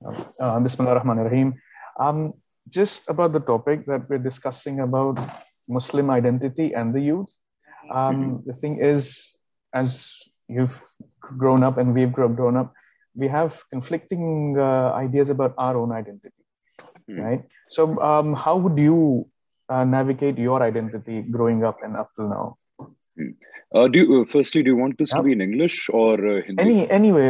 Bismillah ar-Rahman ar-Rahim. Just about the topic that we're discussing about Muslim identity and the youth. The thing is, as you've grown up and we've grown up, we have conflicting ideas about our own identity, right? So, how would you navigate your identity growing up and up till now? Firstly, do you want this to be in English or Hindi? Anyway,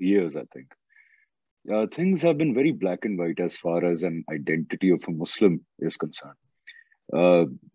years, I think things have been very black and white as far as an identity of a Muslim is concerned.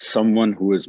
someone who is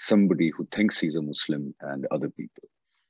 somebody who thinks he's a Muslim and other people.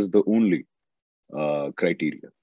is the only criteria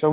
So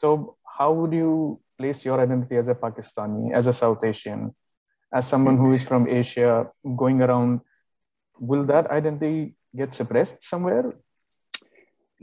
so how would you place your identity as a Pakistani, as a South Asian, as someone who is from Asia going around? Will that identity get suppressed somewhere?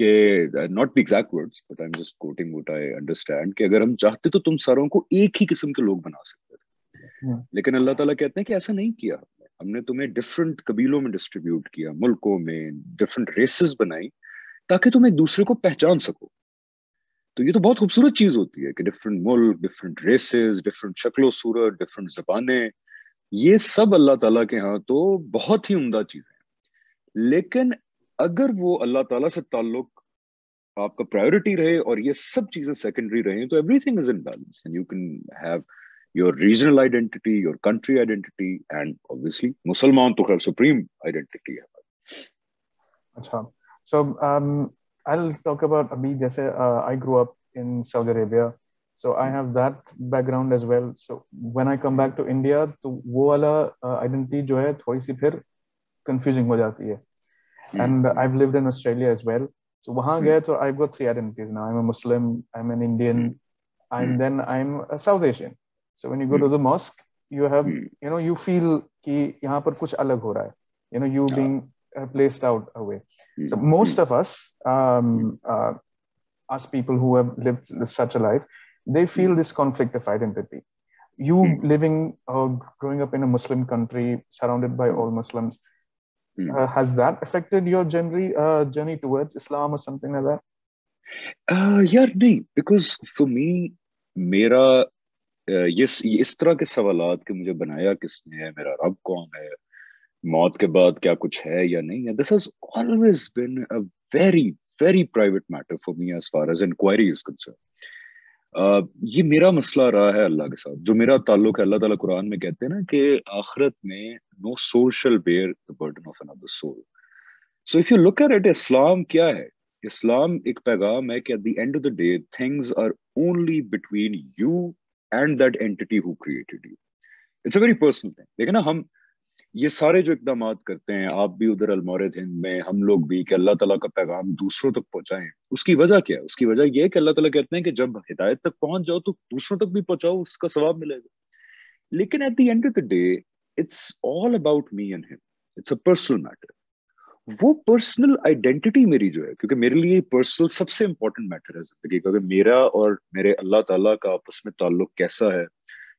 کہ not the exact words but I'm just quoting what I understand کہ اگر ہم چاہتے تو تم ساروں کو ایک ہی قسم کے لوگ بنا سکتے تھے, لیکن اللہ تعالیٰ کہتے ہیں کہ ایسا نہیں کیا, ہم نے تمہیں ڈفرنٹ قبیلوں میں ڈسٹریبیوٹ کیا, ملکوں میں ڈفرنٹ ریسز بنائی تاکہ تم ایک دوسرے کو پہچان سکو. تو یہ تو بہت خوبصورت چیز ہوتی ہے کہ ڈفرنٹ ملک, ڈفرنٹ ریسز, ڈفرنٹ شکل و صورت, ڈفرنٹ زبانیں, یہ سب اللہ تعالیٰ کے ہاں تو بہت ہی عمدہ چیزیں ہیں. لیکن اگر وہ اللہ تعالیٰ سے تعلق آپ کا پرائیورٹی رہے اور یہ سب چیزیں سیکنڈری رہیں تو every thing is in balance and you can have your regional identity, your country identity, and obviously Musliman to have supreme identity. Acha. So I'll talk about Abhi. Jaise I grew up in Saudi Arabia, so I have that background as well. So when I come back to India, to wo wala identity jo hai thodi si phir confusing ho jati hai. And I've lived in Australia as well. So wahan gaya to I've got 3 identities now. I'm a Muslim, I'm an Indian, and then I'm a South Asian. So when you go to the mosque, you have, you know, you feel ki yahan par kuch alag ho raha hai. You know, you being placed out away. So most of us, us people who have lived such a life, they feel this conflict of identity. You living or growing up in a Muslim country, surrounded by all Muslims, has that affected your journey towards Islam or something like that? Yeah, nahi, because for me, mera یہ اس طرح کے سوالات کہ مجھے بنایا کس نے ہے, میرا رب کون ہے, موت کے بعد کیا کچھ ہے یا نہیں ہے, this has always been a very very private matter for me as far as inquiry is concerned. یہ میرا مسئلہ رہا ہے اللہ کے ساتھ. جو میرا تعلق ہے, اللہ تعالیٰ قرآن میں کہتے ہیں نا کہ آخرت میں no soul shall bear the burden of another soul. So if you look at it, اسلام کیا ہے؟ اسلام ایک پیغام ہے کہ at the end of the day things are only between you and that entity who created you. It's a very personal thing. لیکن نا ہم یہ سارے جو اقدامات کرتے ہیں, آپ بھی ادھر المورد ہند میں, ہم لوگ بھی, کہ اللہ تعالیٰ کا پیغام دوسروں تک پہنچائیں, اس کی وجہ کیا ہے؟ اس کی وجہ یہ ہے کہ اللہ تعالیٰ کہتے ہیں کہ جب ہدایت تک پہنچ جاؤ تو دوسروں تک بھی پہنچاؤ, اس کا ثواب ملے گا. لیکن at the end of the day it's all about me and him. It's a personal matter. وہ پرسنل آئیڈینٹی میری جو ہے, کیونکہ میرے لیے پرسنل سب سے امپورٹنٹ میٹر ہے زندگی کا, کہ میرا اور میرے اللہ تعالیٰ کا آپس میں تعلق کیسا ہے,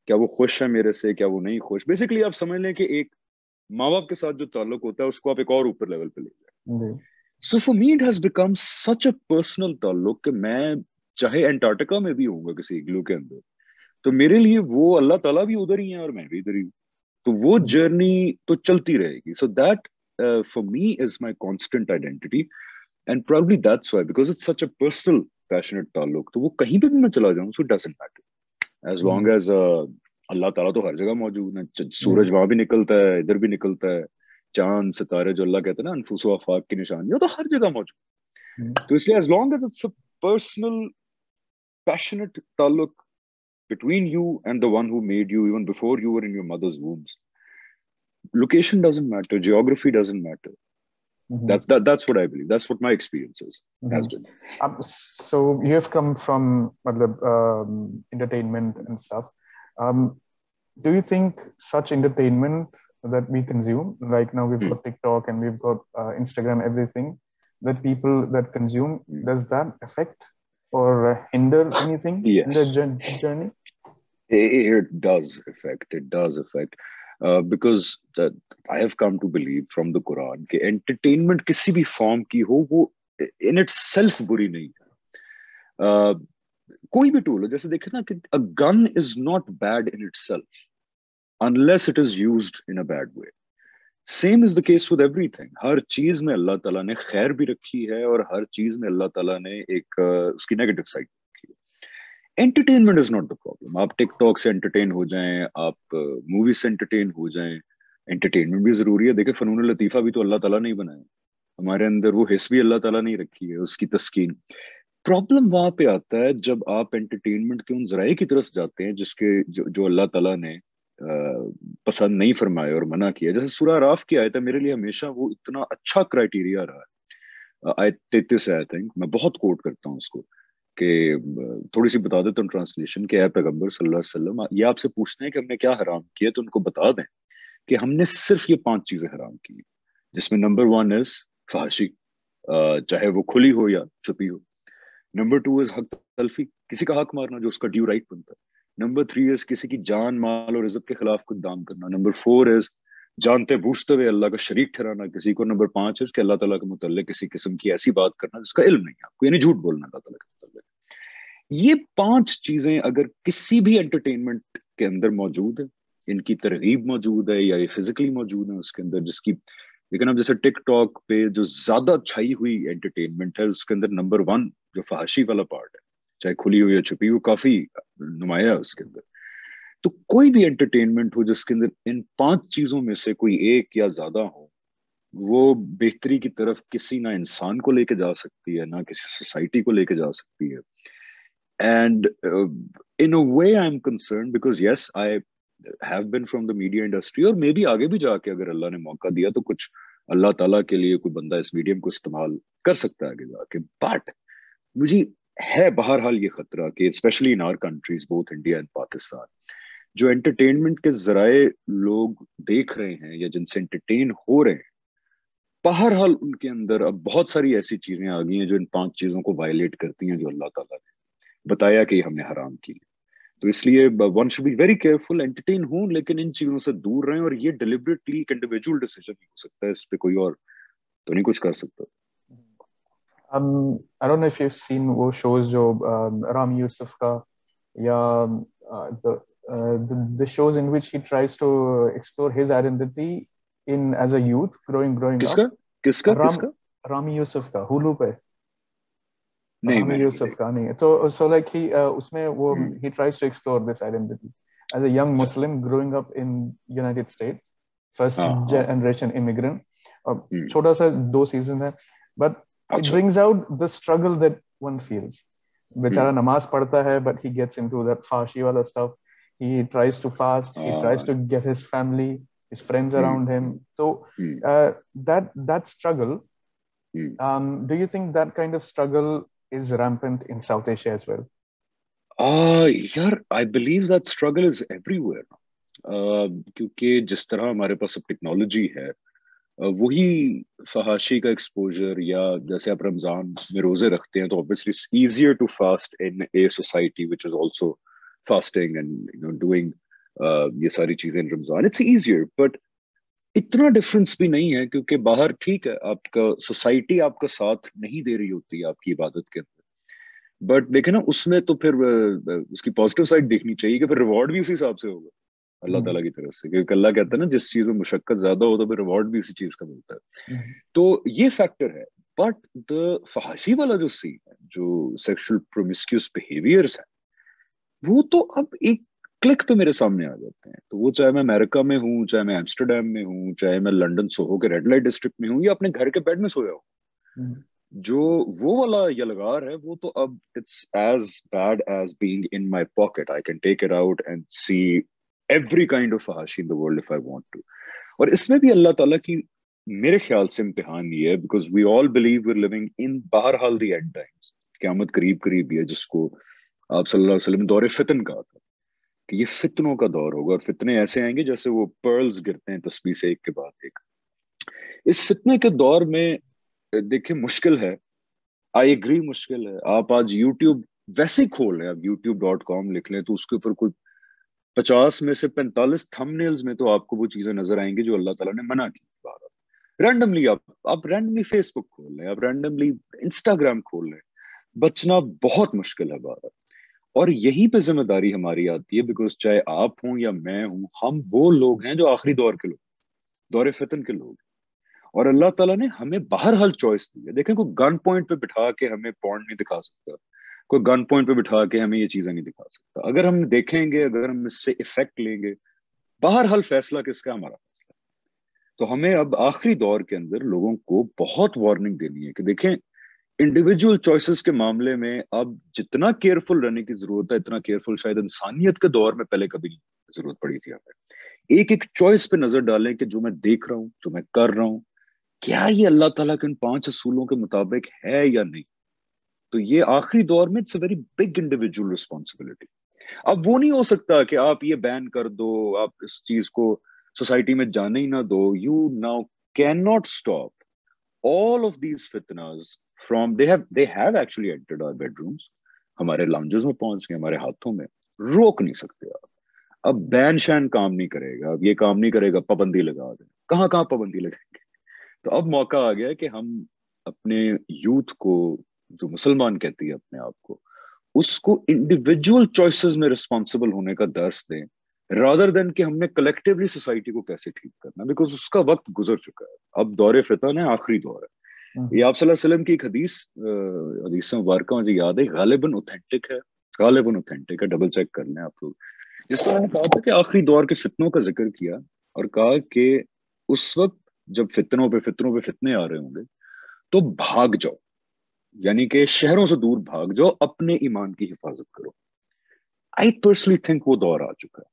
کیا وہ خوش ہے میرے سے, کیا وہ نہیں خوش. بیسکلی آپ سمجھ لیں کہ ایک ماں باپ کے ساتھ جو تعلق ہوتا ہے اس کو آپ ایک اور اوپر لیول پہ لے جائیں. So far me it has become such a personal تعلق کہ میں چاہے انٹارکٹیکا میں بھی ہوں گا کسی اگلو کے اندر, تو میرے لیے وہ اللہ تعالیٰ بھی ادھر ہی ہیں اور میں بھی ادھر ہی ہوں, تو وہ جرنی تو چلتی رہے گی. So that for me is my constant identity, and probably that's why, because it's such a personal passionate تعلق, تو وہ کہیں پہ بھی میں چلا جاؤں so it doesn't matter as long as اللہ تعالیٰ تو ہر جگہ موجود ہے. سورج وہاں بھی نکلتا ہے, ادھر بھی نکلتا ہے, چاند ستارے جو اللہ کہتے ہیں نا انفس و آفاق کی نشانی, وہ تو ہر جگہ موجود ہے. تو اس لیے as long as it's a personal passionate تعلق between you and the one who made you even before you were in your mother's wombs, location doesn't matter, geography doesn't matter. That's what I believe. That's what my experience is, has been. So you have come from entertainment and stuff. Do you think such entertainment that we consume, like now we've got TikTok and we've got Instagram, everything that people that consume, does that affect or hinder anything in the journey? It does affect. Because I have come to believe from the Quran کہ entertainment کسی بھی form کی ہو وہ in itself بری نہیں ہے. کوئی بھی ٹول ہو, جیسے دیکھیں نا کہ a gun is not bad in itself unless it is used in a bad way. Same is the case with everything. ہر چیز میں اللہ تعالیٰ نے خیر بھی رکھی ہے اور ہر چیز میں اللہ تعالیٰ نے ایک اس کی نیگیٹو سائڈ رکھی ہے. Entertainment is not the problem. آپ ٹک ٹاک سے انٹرٹین ہو جائیں, آپ مووی سے انٹرٹین ہو جائیں, انٹرٹینمنٹ بھی ضروری ہے. دیکھیں فنون لطیفہ بھی تو اللہ تعالیٰ نے ہی بنایا, ہمارے اندر وہ حس بھی اللہ تعالیٰ نے ہی رکھی ہے, اس کی تسکین. پرابلم وہاں پہ آتا ہے جب آپ انٹرٹینمنٹ کے ان ذرائع کی طرف جاتے ہیں جس کے جو اللہ تعالیٰ نے پسند نہیں فرمایا اور منع کیا. جیسے سورہ اعراف کی آیت ہے, میرے لیے ہمیشہ وہ اتنا اچھا کرائٹیریا رہا ہے. آیت 33 ہے, آئی تھنک, میں بہت کوٹ کرتا ہوں اس کو, کہ تھوڑی سی بتا دیتا ہوں ٹرانسلیشن, کہ اے پیغمبر صلی اللہ علیہ وسلم, یہ آپ سے پوچھتے ہیں کہ ہم نے کیا حرام کیا, تو ان کو بتا دیں کہ ہم نے صرف یہ 5 چیزیں حرام کی, جس میں نمبر 1 از فحاشی, چاہے وہ کھلی ہو یا چھپی ہو. نمبر 2 از حق تلفی, کسی کا حق مارنا جو اس کا ڈیو رائٹ بنتا ہے. نمبر 3 از کسی کی جان مال اور عزت کے خلاف کچھ دام کرنا. نمبر 4 از جانتے بوجھتے ہوئے اللہ کا شریک ٹھہرانا کسی کو. نمبر 5 از کہ اللہ تعالیٰ کے متعلق کسی قسم کی ایسی بات کرنا جس کا علم نہیں ہے آپ کو, یعنی جھوٹ بولنا اللہ تعالیٰ کے متعلق. یہ 5 چیزیں اگر کسی بھی انٹرٹینمنٹ کے اندر موجود ہے, ان کی ترغیب موجود ہے یا یہ فزیکلی موجود ہے اس کے اندر, جس کی لیکن اب جیسے ٹک ٹاک پہ جو زیادہ چھائی ہوئی انٹرٹینمنٹ ہے اس کے اندر نمبر 1 جو فحاشی والا پارٹ ہے, چاہے کھلی ہوئی یا چھپی ہوئی, کافی نمایاں ہے اس کے اندر. تو کوئی بھی انٹرٹینمنٹ ہو جس کے اندر ان 5 چیزوں میں سے کوئی ایک یا زیادہ ہو, وہ بہتری کی طرف کسی نہ انسان کو لے کے جا سکتی ہے نہ کسی سوسائٹی کو لے کے جا سکتی ہے. And in a way I'm concerned because yes, I have been from the media industry اور maybe آگے بھی جا کے اگر اللہ نے موقع دیا تو کچھ اللہ تعالیٰ کے لیے کوئی بندہ اس میڈیم کو استعمال کر سکتا ہے آگے جا کے. بٹ مجھے ہے بہرحال یہ خطرہ کہ especially in our countries both India and Pakistan, جو انٹرٹینمنٹ کے ذرائع لوگ دیکھ رہے ہیں یا جن سے انٹرٹین ہو رہے ہیں, بہرحال ان کے اندر اب بہت ساری ایسی چیزیں آ گئی ہیں جو ان 5 چیزوں کو وائلیٹ کرتی ہیں جو اللہ تعالیٰ نے بتایا کہ ہم نے حرام کی. تو اس لیے one should be very careful, entertain ہوں لیکن ان چیزوں سے دور رہیں, اور یہ ڈیلیبریٹلی ایک انڈیویجول ڈیسیژن ہو سکتا ہے, اس پہ کوئی اور تو نہیں کچھ کر سکتا. I don't know if you've seen وہ shows جو رام یوسف کا یا the shows in which he tries to explore his identity in as a youth growing up. کس کا رامی یوسف کا ہولو پہ. نہیں یوسف کا نہیں تو so like he اس میں وہ he tries to explore this identity as a young Muslim growing up in United States, first generation immigrant. چھوٹا سا 2 season ہے but it brings out the struggle that one feels. بیچارہ نماز پڑھتا ہے but he gets into that فحاشی والا stuff. He tries to fast, he tries to get his family, his friends around him. So that struggle, do you think that kind of struggle is rampant in South Asia as well? یار I believe that struggle is everywhere. کیونکہ جس طرح ہمارے پاس اب technology ہے, وہی فحاشی کا ایکسپوجر, یا جیسے آپ رمضان میں روزے رکھتے ہیں تو obviously it's easier to fast in a society which is also fasting and doing یہ ساری چیزیں in Ramzan. It's easier, but اتنا ڈفرنس بھی نہیں ہے کیونکہ باہر ٹھیک ہے آپ کا سوسائٹی آپ کا ساتھ نہیں دے رہی ہوتی آپ کی عبادت کے اندر, بٹ دیکھیں نا اس میں تو پھر اس کی پازیٹیو سائڈ دیکھنی چاہیے کہ پھر ریوارڈ بھی اسی حساب سے ہوگا اللہ تعالیٰ کی طرف سے, کیونکہ اللہ کہتا ہے نا جس چیز میں مشقت زیادہ ہو تو پھر ریوارڈ بھی اسی چیز کا ملتا ہے. تو یہ فیکٹر ہے. بٹ دا فحاشی والا جو سین ہے, جو سیکشل پرومسکیوس بیہیویئرس ہیں, وہ تو اب ایک کلک پہ میرے سامنے آ جاتے ہیں. تو وہ چاہے میں امریکہ میں ہوں, چاہے میں ایمسٹرڈیم میں ہوں, چاہے میں لنڈن سوہو کے ریڈ لائٹ ڈسٹرکٹ میں ہوں, یا اپنے گھر کے بیڈ میں سویا ہوں, جو وہ والا یلغار ہے وہ تو اب it's as bad as being in my pocket. I can take it out and see every kind of فحاشی in the world if I want to. اور اس میں بھی اللہ تعالیٰ کی میرے خیال سے امتحان یہ ہے, because we all believe we are living in بہرحال دی اینڈ ٹائمز, قیامت قریب قریب ہے, جس کو آپ صلی اللہ علیہ وسلم دور فتن کہا تھا کہ یہ فتنوں کا دور ہوگا, اور فتنے ایسے آئیں گے جیسے وہ پرلز گرتے ہیں تسبیح سے ایک کے بعد ایک. اس فتنے کے دور میں دیکھیں مشکل ہے, آئی ایگری مشکل ہے. آپ آج یوٹیوب ویسے ہی کھول لیں, آپ youtube.com لکھ لیں تو اس کے اوپر کوئی 50 میں سے 45 تھم نیلز میں تو آپ کو وہ چیزیں نظر آئیں گی جو اللہ تعالیٰ نے منع کی. رینڈملی آپ رینڈملی فیس بک کھول لیں, آپ رینڈملی انسٹاگرام کھول لیں, بچنا بہت مشکل ہے باہر. اور یہی پہ ذمہ داری ہماری آتی ہے, بیکاز چاہے آپ ہوں یا میں ہوں, ہم وہ لوگ ہیں جو آخری دور کے لوگ, دور فتن کے لوگ, اور اللہ تعالیٰ نے ہمیں بہرحال چوائس دی ہے. دیکھیں کوئی گن پوائنٹ پہ بٹھا کے ہمیں پورن نہیں دکھا سکتا, کوئی گن پوائنٹ پہ بٹھا کے ہمیں یہ چیزیں نہیں دکھا سکتا. اگر ہم دیکھیں گے, اگر ہم اس سے افیکٹ لیں گے, بہرحال فیصلہ کس کا, ہمارا فیصلہ. تو ہمیں اب آخری دور کے اندر لوگوں کو بہت وارننگ دینی ہے کہ دیکھیں انڈیویجول چوائسز کے معاملے میں اب جتنا کیئرفل رہنے کی ضرورت ہے, اتنا کیئرفل شاید انسانیت کے دور میں پہلے کبھی ضرورت پڑی تھی. ہمیں ایک ایک چوائس پہ نظر ڈالیں کہ جو میں دیکھ رہا ہوں, جو میں کر رہا ہوں, کیا یہ اللہ تعالیٰ کے ان 5 اصولوں کے مطابق ہے یا نہیں. تو یہ آخری دور میں it's a very big individual responsibility. اب وہ نہیں ہو سکتا کہ آپ یہ بین کر دو, آپ اس چیز کو سوسائٹی میں جانے ہی نہ دو. You now can not stop all of these fitnas from they have actually entered our bedrooms, ہمارے lounges میں پہنچ گئے, ہمارے ہاتھوں میں, روک نہیں سکتے آپ. اب بین شین کام نہیں کرے گا, اب یہ کام نہیں کرے گا, پابندی لگا دیں, کہاں کہاں پابندی لگائیں گے. تو اب موقع آ گیا کہ ہم اپنے یوتھ کو, جو مسلمان کہتی ہے اپنے آپ کو, اس کو انڈیویجول چوائسز میں رسپانسبل ہونے کا درس دیں, رادر دین کہ ہم نے کلیکٹیولی سوسائٹی کو کیسے ٹھیک کرنا, بیکاز اس کا وقت گزر چکا ہے. اب دور فتن ہے, آخری دور ہے. یہ آپ صلی اللہ علیہ وسلم کی ایک حدیث مبارکہ مجھے یاد ہے, غالباً اوتھینٹک ہے, ڈبل چیک کر لیں آپ لوگ, جس میں نے کہا تھا کہ آخری دور کے فتنوں کا ذکر کیا اور کہا کہ اس وقت جب فتنوں پہ فتنے آ رہے ہوں گے تو بھاگ جاؤ, یعنی کہ شہروں سے دور بھاگ جاؤ, اپنے ایمان کی حفاظت کرو. آئی پرسنلی تھنک وہ دور آ چکا ہے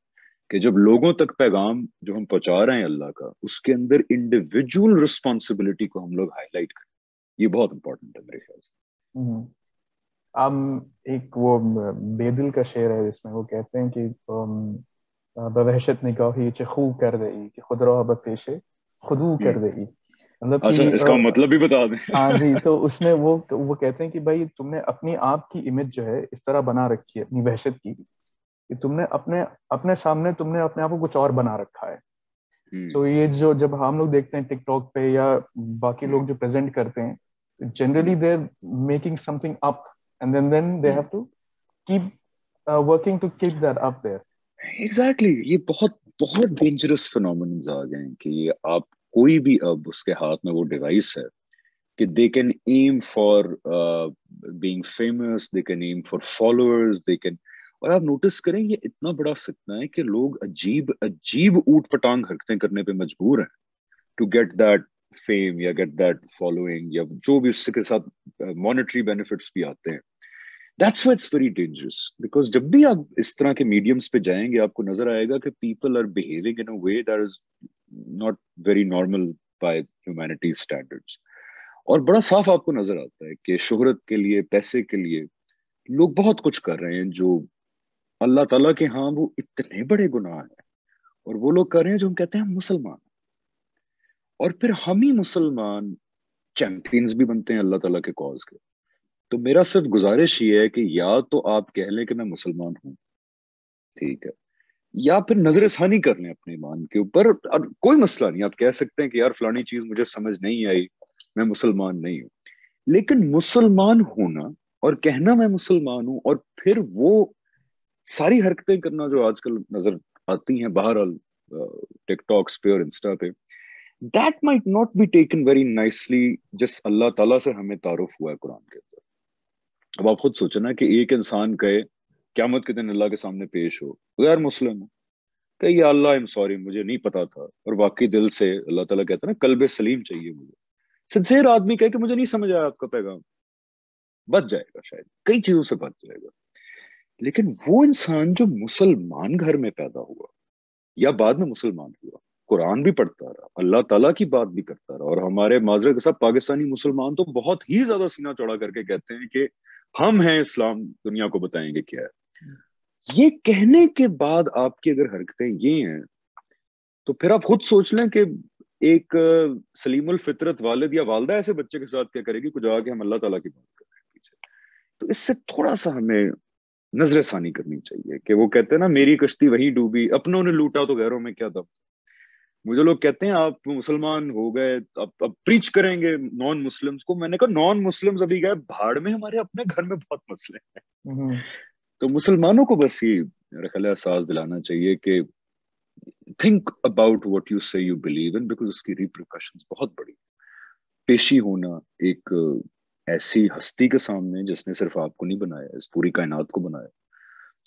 کہ جب لوگوں تک پیغام جو ہم پہنچا رہے ہیں اللہ کا, اس کے اندر انڈیویجول رسپانسبلٹی کو ہم لوگ ہائی لائٹ کریں. یہ بہت امپورٹنٹ ہے میرے خیال سے. ایک وہ بے دل کا شعر ہے جس میں وہ کہتے ہیں کہ بوحشت نگاہی چه خو کرده ای کہ خود را به پیش خودو کرده ای. مطلب اچھا, اس کا مطلب بھی بتا دیں. ہاں جی, تو اس میں وہ کہتے ہیں کہ بھائی تم نے اپنی آپ کی امیج جو ہے اس طرح بنا رکھی ہے اپنی وحشت کی, کہ تم نے اپنے سامنے تم نے اپنے آپ کو کچھ اور بنا رکھا ہے. تو یہ جب ہم لوگ دیکھتے ہیں ٹک ٹاک پہ یا باقی لوگ جو پریزنٹ کرتے ہیں, generally they are making something up and then they have to keep working to keep that up there. Exactly. یہ بہت بہت ڈینجرس فینومینز آ گئے ہیں کہ آپ کوئی بھی اب اس کے ہاتھ میں وہ ڈیوائس ہے کہ they can aim for being famous, they can aim for followers, they can, اور آپ نوٹس کریں یہ اتنا بڑا فتنہ ہے کہ لوگ عجیب اوٹ پٹانگ حرکتیں کرنے پہ مجبور ہیں to get that fame یا get that following یا جو بھی اس کے ساتھ monetary benefits بھی آتے ہیں. That's why it's very dangerous, because جب بھی آپ اس طرح کے میڈیمز پہ جائیں گے آپ کو نظر آئے گا کہ people are behaving in a way that is not very normal by humanity standards. اور بڑا صاف آپ کو نظر آتا ہے کہ شہرت کے لیے, پیسے کے لیے لوگ بہت کچھ کر رہے ہیں جو اللہ تعالیٰ کے ہاں وہ اتنے بڑے گناہ ہیں, اور وہ لوگ کر رہے ہیں جو ہم کہتے ہیں ہم مسلمان, اور پھر ہم ہی مسلمان چیمپئنز بھی بنتے ہیں اللہ تعالیٰ کے کاز کے. تو میرا صرف گزارش یہ ہے کہ یا تو آپ کہہ لیں کہ میں مسلمان ہوں, ٹھیک ہے, یا پھر نظر ثانی کر لیں اپنے ایمان کے اوپر. کوئی مسئلہ نہیں, آپ کہہ سکتے ہیں کہ یار فلانی چیز مجھے سمجھ نہیں آئی, میں مسلمان نہیں ہوں. لیکن مسلمان ہونا اور کہنا میں مسلمان ہوں اور پھر وہ ساری حرکتیں کرنا جو آج کل نظر آتی ہیں بہرحال ٹک ٹاکس پہ اور انسٹا پہ, that might not be taken very nicely جس اللہ تعالیٰ سے ہمیں تعارف ہوا ہے قرآن کے اندر. اب آپ خود سوچنا کہ ایک انسان کہے قیامت کے دن اللہ کے سامنے پیش ہو, غیر مسلم کہ یا اللہ ایم سوری مجھے نہیں پتا تھا, اور واقعی دل سے اللہ تعالیٰ کہتا ہے نا قلب سلیم چاہیے مجھے, سنسیئر آدمی کہے کہ مجھے نہیں سمجھ آیا آپ کا پیغام, بچ جائے گا, شاید کئی چیزوں سے بچ جائے گا. لیکن وہ انسان جو مسلمان گھر میں پیدا ہوا یا بعد میں مسلمان ہوا, قرآن بھی پڑھتا رہا, اللہ تعالیٰ کی بات بھی کرتا رہا, اور ہمارے معذرت کے ساتھ پاکستانی مسلمان تو بہت ہی زیادہ سینہ چوڑا کر کے کہتے ہیں کہ ہم ہیں اسلام, دنیا کو بتائیں گے کیا ہے. یہ کہنے کے بعد آپ کی اگر حرکتیں یہ ہیں تو پھر آپ خود سوچ لیں کہ ایک سلیم الفطرت والد یا والدہ ایسے بچے کے ساتھ کیا کرے گی کچھ آ کے ہم اللہ تعالیٰ کی بات کر رہے ہیں پیچھے. تو اس سے تھوڑا سا ہمیں نظر ثانی کرنی چاہیے کہ وہ کہتے ہیں نا میری کشتی وہیں ڈوبی, اپنوں نے لوٹا تو غیروں میں کیا دم. مجھے لوگ کہتے ہیں آپ مسلمان ہو گئے اب پریچ کریں گے نان مسلمز کو. میں نے کہا نان مسلمز ابھی گئے بھاڑ میں, ہمارے اپنے گھر میں بہت مسئلے ہیں. تو مسلمانوں کو بس یہ میرا خیال ہے احساس دلانا چاہیے کہ think about what you say you believe in, because اس کی repercussions بہت بڑی. پیشی ہونا ایک ایسی ہستی کے سامنے جس نے صرف آپ کو نہیں بنایا, اس پوری کائنات کو بنایا,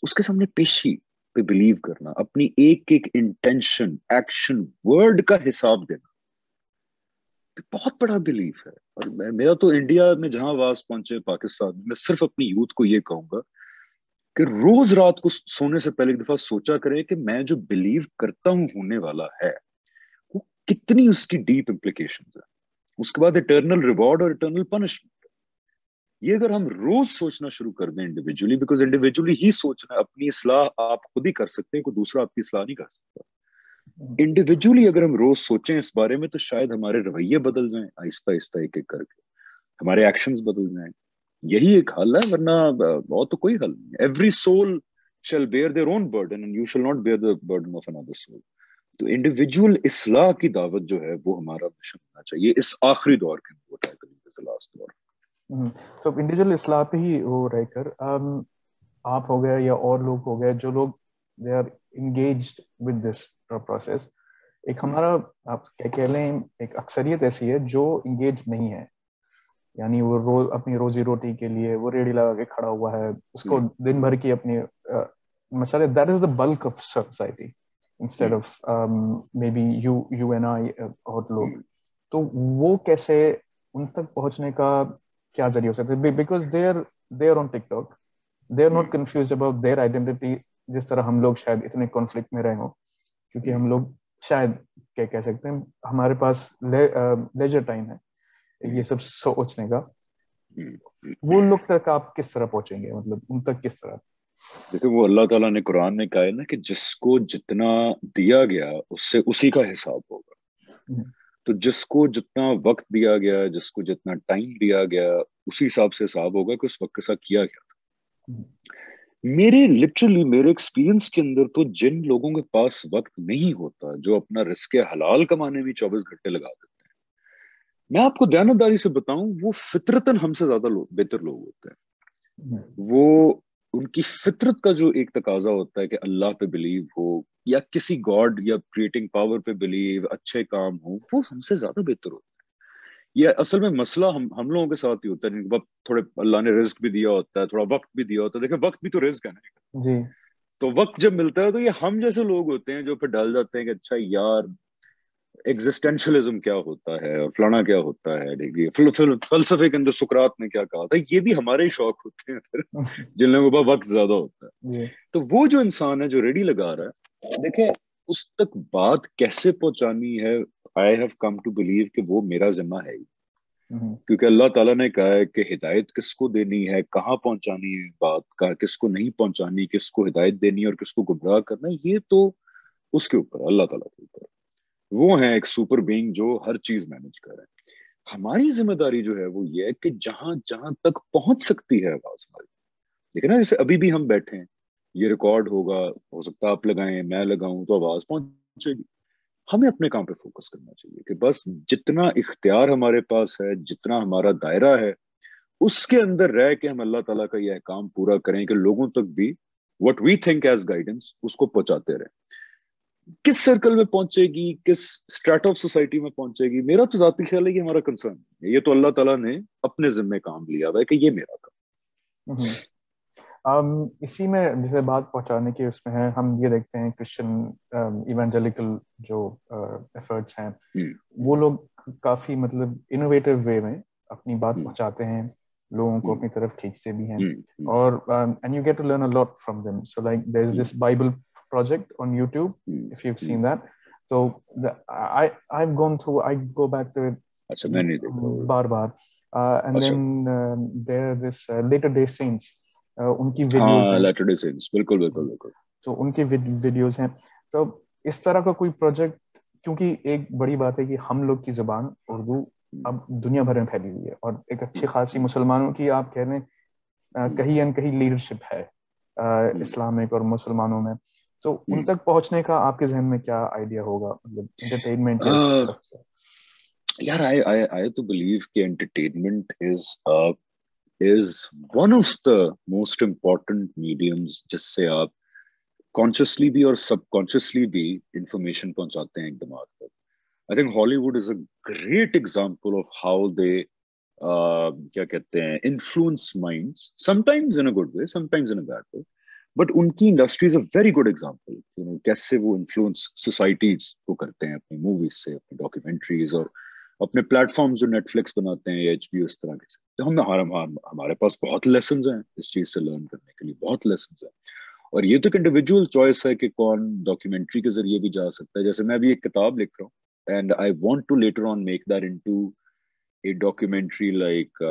اس کے سامنے پیشی پہ بلیو کرنا, اپنی ایک ایک انٹینشن, ایکشن, ورڈ کا حساب دینا بہت بڑا بلیف ہے. اور میرا تو انڈیا میں جہاں آواز پہنچے, پاکستان میں صرف اپنی یوتھ کو یہ کہوں گا کہ روز رات کو سونے سے پہلے ایک دفعہ سوچا کرے کہ میں جو بلیو کرتا ہوں ہونے والا ہے وہ کتنی اس کی ڈیپ امپلیکیشنز ہیں, اس کے بعد اٹرنل ریوارڈ اور اٹرنل پنشمنٹ. یہ اگر ہم روز سوچنا شروع کر دیں انڈیویجولی, بیکاز انڈیویجولی ہی سوچنا, اپنی اصلاح آپ خود ہی کر سکتے ہیں, کوئی دوسرا آپ کی اصلاح نہیں کر سکتا. انڈیویجولی اگر ہم روز سوچیں اس بارے میں تو شاید ہمارے رویے بدل جائیں آہستہ آہستہ ایک ایک کر کے, ہمارے ایکشنز بدل جائیں. یہی ایک حل ہے, ورنہ اور تو کوئی حل نہیں. Every civil shall bear their own burden and you shall not bear the burden of another soul. تو انڈیویجول اصلاح کی دعوت جو ہے وہ ہمارا مشن ہونا چاہیے اس آخری دور کے اندر, لاسٹ دور. تو انڈیویجول اصلاح پہ ہی وہ رہ کر آپ ہو گئے یا اور لوگ ہو گئے جو لوگ they are engaged with this process, ایک ہمارا آپ کیا کہہ لیں ایک اکثریت ایسی ہے جو انگیج نہیں ہے, یعنی وہ اپنی روزی روٹی کے لیے وہ ریڑھی لگا کے کھڑا ہوا ہے, اس کو دن بھر کی اپنی مسئلے, that is the bulk of society instead of maybe you and I اور لوگ. تو وہ کیسے ان تک پہنچنے کا کیا ذریعہ ہو سکتا ہے, because they are on TikTok, they are not confused about their identity, جس طرح ہم لوگ شاید اتنے کانفلکٹ میں رہے ہوں, کیونکہ ہم لوگ شاید کیا کہہ سکتے ہیں ہمارے پاس لیجر ٹائم ہے یہ سب سوچنے کا. وہ لوگ تک آپ کس طرح پہنچیں گے, مطلب ان تک کس طرح؟ دیکھیں وہ اللہ تعالیٰ نے قرآن میں کہا ہے نا کہ جس کو جتنا دیا گیا اس سے اسی کا حساب ہوگا. تو جس کو جتنا وقت دیا گیا, جس کو جتنا ٹائم دیا گیا, اسی حساب سے حساب ہوگا کہ اس وقت کے ساتھ کیا گیا تھا. میرے ایکسپیرینس کے اندر تو جن لوگوں کے پاس وقت نہیں ہوتا, جو اپنا رزق حلال کمانے میں 24 گھنٹے لگا دیتے ہیں, میں آپ کو دیانتداری سے بتاؤں وہ فطرتاً ہم سے زیادہ بہتر لوگ ہوتے ہیں. وہ ان کی فطرت کا جو ایک تقاضا ہوتا ہے کہ اللہ پہ بلیو ہو یا کسی گاڈ یا کریٹنگ پاور پہ بلیو, اچھے کام ہوں, وہ ہم سے زیادہ بہتر ہوتا ہے. یہ اصل میں مسئلہ ہم لوگوں کے ساتھ ہی ہوتا ہے. تھوڑے اللہ نے رزق بھی دیا ہوتا ہے, تھوڑا وقت بھی دیا ہوتا ہے. دیکھیں وقت بھی تو رزق ہے نا جی, تو وقت جب ملتا ہے تو یہ ہم جیسے لوگ ہوتے ہیں جو پھر ڈال جاتے ہیں کہ اچھا یار ایگزسٹینشلزم کیا ہوتا ہے اور فلانا کیا ہوتا ہے, فلسفے کے اندر سقراط نے کیا کہا تھا, یہ بھی ہمارے ہی شوق ہوتے ہیں پھر جن لوگوں کے پاس وقت زیادہ ہوتا ہے. تو وہ جو انسان ہے جو ریڈی لگا رہا ہے, دیکھیں اس تک بات کیسے پہنچانی ہے, I have come to believe کہ وہ میرا ذمہ ہے ہی, کیونکہ اللہ تعالیٰ نے کہا ہے کہ ہدایت کس کو دینی ہے, کہاں پہنچانی ہے بات, کس کو نہیں پہنچانی, کس کو ہدایت دینی ہے اور کس کو گمراہ کرنا ہے, یہ تو اس کے اوپر اللہ تعالیٰ کے اوپر. وہ ہیں ایک سپر بینگ جو ہر چیز مینج کر رہے ہیں. ہماری ذمہ داری جو ہے وہ یہ ہے کہ جہاں جہاں تک پہنچ سکتی ہے آواز ہماری, دیکھیں نا جیسے ابھی بھی ہم بیٹھے ہیں, یہ ریکارڈ ہوگا, ہو سکتا ہے آپ لگائیں میں لگاؤں تو آواز پہنچے گی. ہمیں اپنے کام پہ فوکس کرنا چاہیے کہ بس جتنا اختیار ہمارے پاس ہے, جتنا ہمارا دائرہ ہے, اس کے اندر رہ کے ہم اللہ تعالیٰ کا یہ احکام پورا کریں کہ لوگوں تک بھی what we think as guidance اس کو پہنچاتے رہیں. کس سرکل میں پہنچے گی, کس اسٹریٹ آف سوسائٹی میں پہنچے گی, میرا تو ذاتی خیال ہے کہ ہمارا کنسرن ہے, یہ تو اللہ تعالیٰ نے اپنے ذمہ کام لیا ہوا ہے کہ یہ میرا کام. اسی میں جیسے بات پہنچانے کی اس میں ہے, ہم یہ دیکھتے ہیں کرسچن ایونجلیکل جو ایفرٹس ہیں وہ لوگ کافی مطلب انوویٹیو وے میں اپنی بات پہنچاتے ہیں, لوگوں کو اپنی طرف کھینچتے بھی ہیں, اور and you get to learn a lot from them. So like there's this Bible project on YouTube, if you've seen that. So I've gone through, I go back to it bar and then there this Latter Day Saints, ان کی videos ہیں, letter day cents, بالکل. تو ان کی videos ہیں. تو اس طرح کا کوئی پروجیکٹ, کیونکہ ایک بڑی بات ہے کہ ہم لوگ کی زبان اردو اب دنیا بھر میں پھیلی ہوئی ہے, اور ایک اچھی خاصی مسلمانوں کی آپ کہہ رہے ہیں کہیں نہ کہیں لیڈرشپ ہے اسلامک اور مسلمانوں میں. تو ان تک پہنچنے کا آپ کے ذہن میں کیا آئیڈیا ہوگا, مطلب انٹرٹینمنٹ یا اس طرف سے؟ یار I to believe کہ entertainment is one of the most important mediums جس سے آپ consciously بھی اور subconsciously بھی information پہنچاتے ہیں ایک دماغ تک. I think Hollywood is a great example of how they کیا کہتے ہیں influence minds, sometimes in a good way, sometimes in a bad way. But ان کی industry is a very good example کیسے وہ انفلوئنس سوسائٹیز کو کرتے ہیں اپنی موویز سے, اپنی ڈاکیومنٹریز اور اپنے پلیٹ فارم جو نیٹ فلکس بناتے ہیں یا HBO اس طرح کے. تو ہمارے پاس بہت لیسنز ہیں اس چیز سے لرن کرنے کے لیے, بہت لیسنز ہیں. اور یہ تو ایک انڈیویجول چوائس ہے کہ کون ڈاکیومنٹری کے ذریعے بھی جا سکتا ہے. جیسے میں بھی ایک کتاب لکھ رہا ہوں and I want to later on make that into a documentary like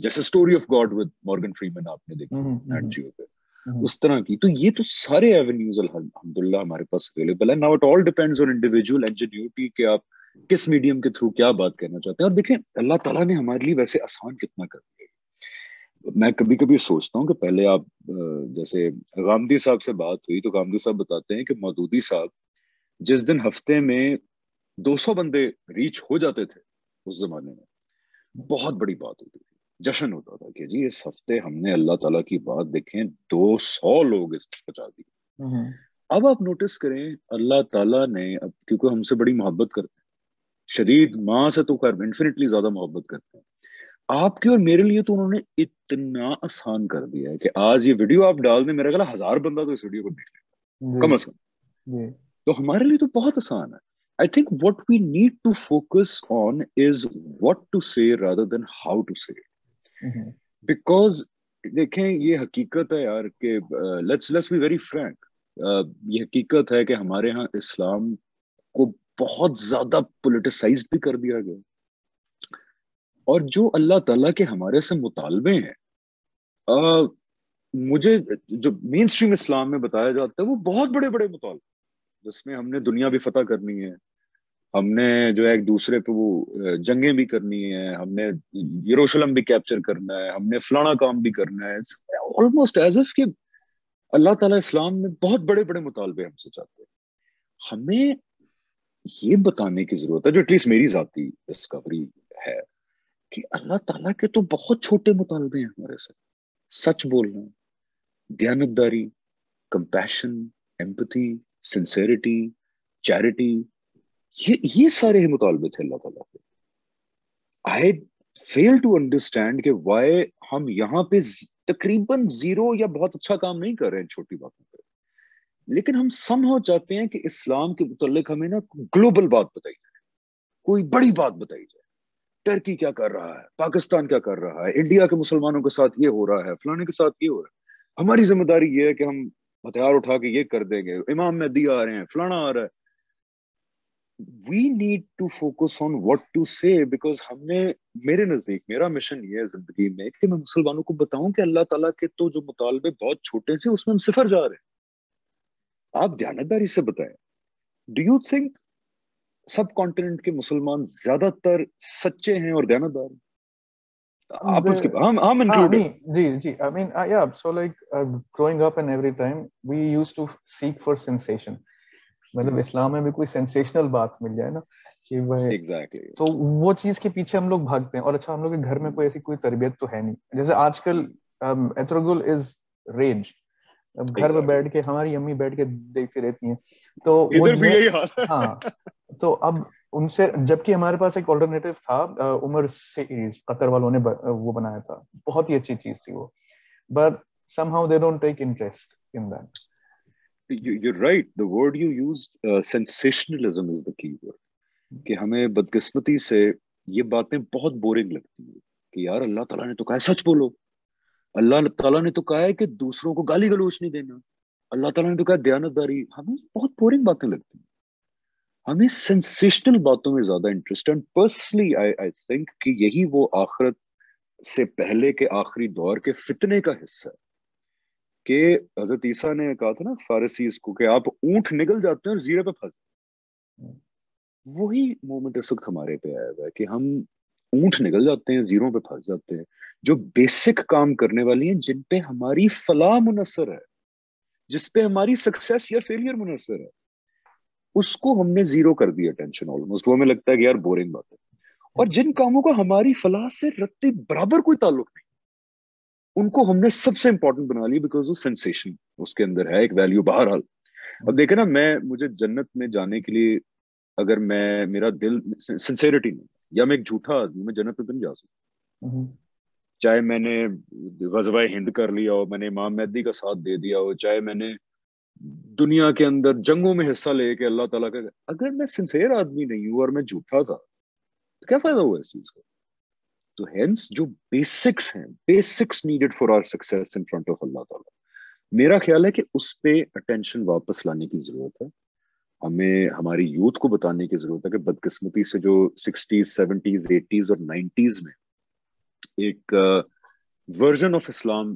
جیسے story of God with Morgan Freeman آپ نے دیکھی NGO پہ. اس طرح کی. تو یہ تو سارے ایونیوز الحمدللہ ہمارے پاس اویلیبل ہے. Now it all depends on individual ingenuity کہ آپ کس میڈیم کے تھرو کیا بات کہنا چاہتے ہیں. اور دیکھیں اللہ تعالیٰ نے ہمارے لیے ویسے آسان کتنا کر دیا. میں کبھی کبھی سوچتا ہوں کہ پہلے آپ جیسے غامدی صاحب سے بات ہوئی تو غامدی صاحب بتاتے ہیں کہ مودودی صاحب جس دن ہفتے میں 200 بندے ریچ ہو جاتے تھے اس زمانے میں بہت بڑی بات ہوتی تھی, جشن ہوتا تھا کہ جی اس ہفتے ہم نے اللہ تعالیٰ کی بات دیکھیں 200 لوگ اس پہنچا دیے. اب آپ نوٹس کریں اللہ تعالیٰ نے, اب کیونکہ ہم سے بڑی محبت کرتے ہیں, شدید ماں سے تو خیر انفینٹلی زیادہ محبت کرتے ہیں, آپ کے اور میرے لیے تو انہوں نے اتنا آسان کر دیا ہے کہ آج یہ ویڈیو آپ ڈال دیں, میرا خیال 1000 بندہ تو اس ویڈیو کو دیکھ لے گا کم از کم. تو ہمارے لیے تو بہت آسان ہے. I think what we need to focus on is what to say rather than how to say it. Because دیکھیں یہ حقیقت ہے یار کہ let's be very frank, یہ حقیقت ہے کہ ہمارے ہاں اسلام کو بہت زیادہ پولیٹیسائزڈ بھی کر دیا گیا, اور جو اللہ تعالیٰ کے ہمارے سے مطالبے ہیں مجھے جو مین اسٹریم اسلام میں بتایا جاتا ہے وہ بہت بڑے بڑے مطالبے, جس میں ہم نے دنیا بھی فتح کرنی ہے, ہم نے جو ہے ایک دوسرے پہ وہ جنگیں بھی کرنی ہے, ہم نے یروشلم بھی کیپچر کرنا ہے, ہم نے فلانا کام بھی کرنا ہے. آلموسٹ ایز اف کہ اللہ تعالیٰ اسلام میں بہت بڑے بڑے مطالبے ہم سے چاہتے ہیں. ہمیں یہ بتانے کی ضرورت ہے, جو ایٹ لیسٹ میری ذاتی ڈسکوری ہے, کہ اللہ تعالیٰ کے تو بہت چھوٹے مطالبے ہیں ہمارے سے. سچ بولنا, دیانتداری, کمپیشن, ایمپتھی, سنسیریٹی, چیریٹی, یہ سارے ہی مطالبے تھے اللہ تعالیٰ کے. I fail to understand کہ why ہم یہاں پہ تقریباً زیرو یا بہت اچھا کام نہیں کر رہے ہیں چھوٹی باتوں پہ, لیکن ہم somehow چاہتے ہیں کہ اسلام کے متعلق ہمیں نا گلوبل بات بتائی جائے, کوئی بڑی بات بتائی جائے. ٹرکی کیا کر رہا ہے, پاکستان کیا کر رہا ہے, انڈیا کے مسلمانوں کے ساتھ یہ ہو رہا ہے, فلانے کے ساتھ یہ ہو رہا ہے. ہماری ذمہ داری یہ ہے کہ ہم ہتھیار اٹھا کے یہ کر دیں گے, امام مہدی آ رہے ہیں, فلانا آ رہا ہے. We need to focus on what to say, because ہم نے, میرے نزدیک میرا مشن یہ ہے زندگی میں کہ میں مسلمانوں کو بتاؤں کہ اللہ تعالیٰ کے تو جو مطالبے بہت چھوٹے سے اس میں ہم صفر جا رہے ہیں. آپ دیانتداری سے بتائیں, do you think sub continent کے مسلمان زیادہ تر سچے ہیں اور دیانتدار ہیں؟ آپس کے ہم انکلوڈیڈ. جی I mean yeah, so like growing up and every time we used to seek for sensation. مطلب اسلام میں بھی کوئی سینسیشنل بات مل جائے نا کہ وہ ایگزیکٹلی, تو وہ چیز کے پیچھے ہم لوگ بھاگتے ہیں. اور اچھا ہم لوگ کے گھر میں کوئی ایسی کوئی تربیت تو ہے نہیں, جیسے آج کل ایتھروگل از رینج, اب گھر میں بیٹھ کے ہماری امی بیٹھ کے دیکھتی رہتی ہیں, تو وہ ہاں, تو اب ان سے, جبکہ ہمارے پاس ایک آلٹرنیٹو تھا, عمر سیریز قطر والوں نے وہ بنایا تھا, بہت ہی اچھی چیز تھی وہ, but somehow they don't take interest in that. You're right. The word you used, sensationalism is the key word. کہ ہمیں بدقسمتی سے یہ باتیں بہت بورنگ لگتی ہیں کہ یار اللہ تعالیٰ نے تو کہا ہے سچ بولو, اللہ تعالیٰ نے تو کہا ہے کہ دوسروں کو گالی گلوچ نہیں دینا, اللہ تعالیٰ نے تو کہا دیانتداری. ہمیں بہت بورنگ باتیں لگتی ہیں, ہمیں سینسیشنل باتوں میں زیادہ انٹرسٹ ہے. پرسنلی I think کہ یہی وہ آخرت سے پہلے کے آخری دور کے فتنے کا حصہ ہے کہ حضرت عیسیٰ نے کہا تھا نا فارسیز کو کہ آپ اونٹ نگل جاتے ہیں اور زیرے پہ پھنس. وہی مومنٹ اس وقت ہمارے پہ آیا ہوا ہے کہ ہم اونٹ نگل جاتے ہیں, زیروں پہ پھنس جاتے ہیں, جو بیسک کام کرنے والی ہیں, جن پہ ہماری فلاح منحصر ہے, جس پہ ہماری سکسیس یا فیلئر منحصر ہے, اس کو ہم نے زیرو کر دیا ٹینشن آلموسٹ. وہ ہمیں لگتا ہے کہ یار بورنگ بات ہے. اور جن کاموں کا ہماری فلاح سے رتی برابر کوئی تعلق نہیں, ان کو ہم نے سب سے امپورٹنٹ بنا لیا بیکاز وہ سینسیشن اس کے اندر ہے, ایک ویلیو. بہرحال اب دیکھیں نا, مجھے جنت میں جانے کے لیے اگر میرا دل سنسیریٹی نہیں, یا میں ایک جھوٹا آدمی, میں جنت میں تو نہیں جا سکتا. چاہے میں نے غزوہ ہند کر لیا ہو, میں نے امام مہدی کا ساتھ دے دیا ہو, چاہے میں نے دنیا کے اندر جنگوں میں حصہ لے کے اللہ تعالیٰ کا, اگر میں سنسیئر آدمی نہیں ہوں اور میں جھوٹا تھا تو کیا فائدہ ہوا اس چیز کا؟ تو ہینس جو بیسکس ہیں, basics needed for our success in front of اللہ تعالیٰ, میرا خیال ہے کہ اس پہ اٹینشن واپس لانے کی ضرورت ہے. ہمیں ہماری یوتھ کو بتانے کی ضرورت ہے کہ بدقسمتی سے جو 60s 70s 80s اور 90s میں ایک ورژن آف اسلام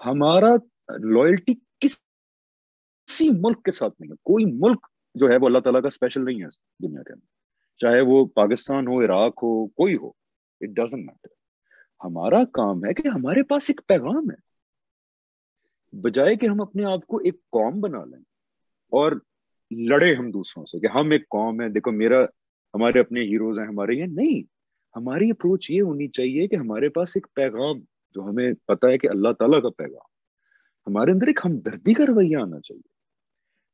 ہمارا لائلٹی کسی ملک کے ساتھ نہیں ہے. کوئی ملک جو ہے وہ اللہ تعالیٰ کا اسپیشل نہیں ہے دنیا کے اندر, چاہے وہ پاکستان ہو, عراق ہو, کوئی ہو, اٹ ڈزنٹ میٹر. ہمارا کام ہے کہ ہمارے پاس ایک پیغام ہے, بجائے کہ ہم اپنے آپ کو ایک قوم بنا لیں اور لڑے ہم دوسروں سے کہ ہم ایک قوم ہے, دیکھو میرا, ہمارے اپنے ہیروز ہیں ہمارے یہ نہیں. ہماری اپروچ یہ ہونی چاہیے کہ ہمارے پاس ایک پیغام جو ہمیں پتا ہے کہ اللہ تعالیٰ کا پیغام, ہمارے اندر ایک ہمدردی کا رویہ آنا چاہیے.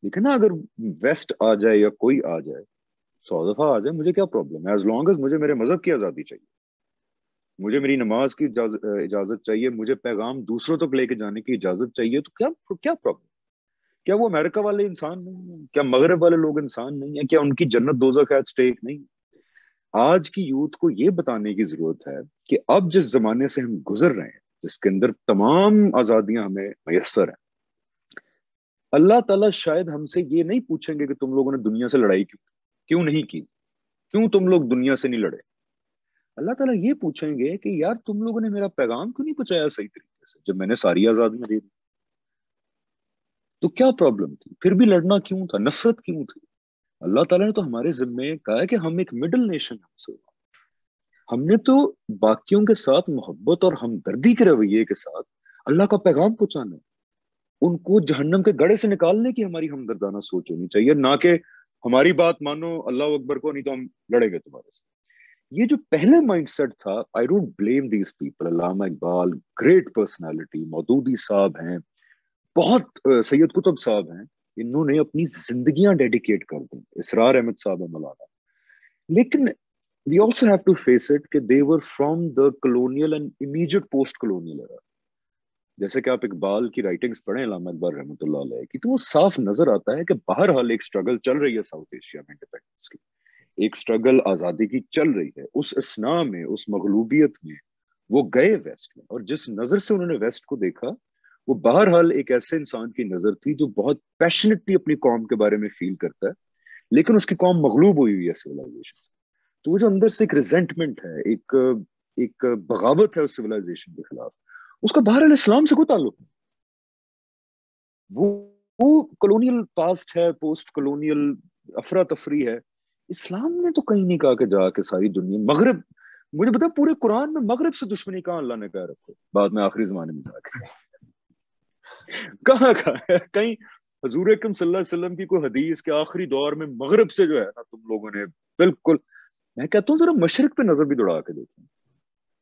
لیکن نا اگر ویسٹ آ جائے یا کوئی آ جائے, 100 دفعہ آ جائے, مجھے کیا پرابلم ہے, ایز لانگ ایز مجھے میرے مذہب کی آزادی چاہیے, مجھے میری نماز کی اجازت چاہیے, مجھے پیغام دوسروں تک لے کے جانے کی اجازت چاہیے, تو کیا پرابلم؟ کیا وہ امریکہ والے انسان نہیں ہیں؟ کیا مغرب والے لوگ انسان نہیں ہیں؟ کیا ان کی جنت دوزخ ہے اسٹیک نہیں؟ آج کی یوتھ کو یہ بتانے کی ضرورت ہے کہ اب جس زمانے سے ہم گزر رہے ہیں, جس کے اندر تمام آزادیاں ہمیں میسر ہیں, اللہ تعالیٰ شاید ہم سے یہ نہیں پوچھیں گے کہ تم لوگوں نے دنیا سے لڑائی کیوں نہیں کی, کیوں تم لوگ دنیا سے نہیں لڑے. اللہ تعالیٰ یہ پوچھیں گے کہ یار تم لوگوں نے میرا پیغام کیوں نہیں پہنچایا صحیح طریقے سے جب میں نے ساری آزادیاں دے دی؟ تو کیا پرابلم تھی؟ پھر بھی لڑنا کیوں تھا, نفرت کیوں تھی؟ اللہ تعالیٰ نے تو ہمارے ذمے کہا ہے کہ ہم ایک مڈل نیشن ہیں. ہم نے تو باقیوں کے ساتھ محبت اور ہمدردی کے رویے کے ساتھ اللہ کا پیغام پہنچانا ہے. ان کو جہنم کے گڑھے سے نکالنے کی ہماری ہمدردانہ سوچ ہونی چاہیے, نہ کہ ہماری بات مانو اللہ اکبر کو, نہیں تو ہم لڑیں گے تمہارے سے. یہ جو پہلے مائنڈ سیٹ تھا, I don't blame these people. Allama Iqbal great personality, Maududi صاحب ہیں, بہت سید قطب صاحب ہیں, انہوں نے اپنی زندگیاں ڈیڈیکیٹ کر دی, اسرار احمد صاحب ہے مولانا. لیکن we also have to face it کہ they were from the colonial and immediate post colonial era. جیسے کہ آپ اقبال کی رائٹنگز پڑھیں, علامہ اقبال رحمۃ اللہ علیہ کی, تو وہ صاف نظر آتا ہے کہ بہرحال ایک سٹرگل چل رہی ہے ساؤتھ ایشیا میں انڈیپینڈنس کی, ایک سٹرگل آزادی کی چل رہی ہے. اس اسنا میں, اس مغلوبیت میں وہ گئے ویسٹ میں, اور جس نظر سے انہوں نے ویسٹ کو دیکھا وہ بہرحال ایک ایسے انسان کی نظر تھی جو بہت پیشنیٹلی اپنی قوم کے بارے میں فیل کرتا ہے, لیکن اس کی قوم مغلوب ہوئی ہوئی ہے سویلائزیشن. تو وہ جو اندر سے ایک ریزنٹمنٹ ہے, ایک بغاوت ہے اس سویلائزیشن کے خلاف, اس کا بہرحال اسلام سے کوئی تعلق نہیں. وہ کلونیل پاسٹ ہے, پوسٹ کلونیل افراتفری ہے. اسلام نے تو کہیں نہیں کہا کہ جا کے ساری دنیا مغرب, مجھے بتا پورے قرآن میں مغرب سے دشمنی کہاں اللہ نے کہا رکھو, بعد میں آخری زمانے میں جا کے کہاں ہے کہیں حضور اکرم صلی اللہ علیہ وسلم کی کوئی حدیث کے آخری دور میں مغرب سے جو ہے نا تم لوگوں نے بالکل. میں کہتا ہوں ذرا مشرق پہ نظر بھی دوڑا کے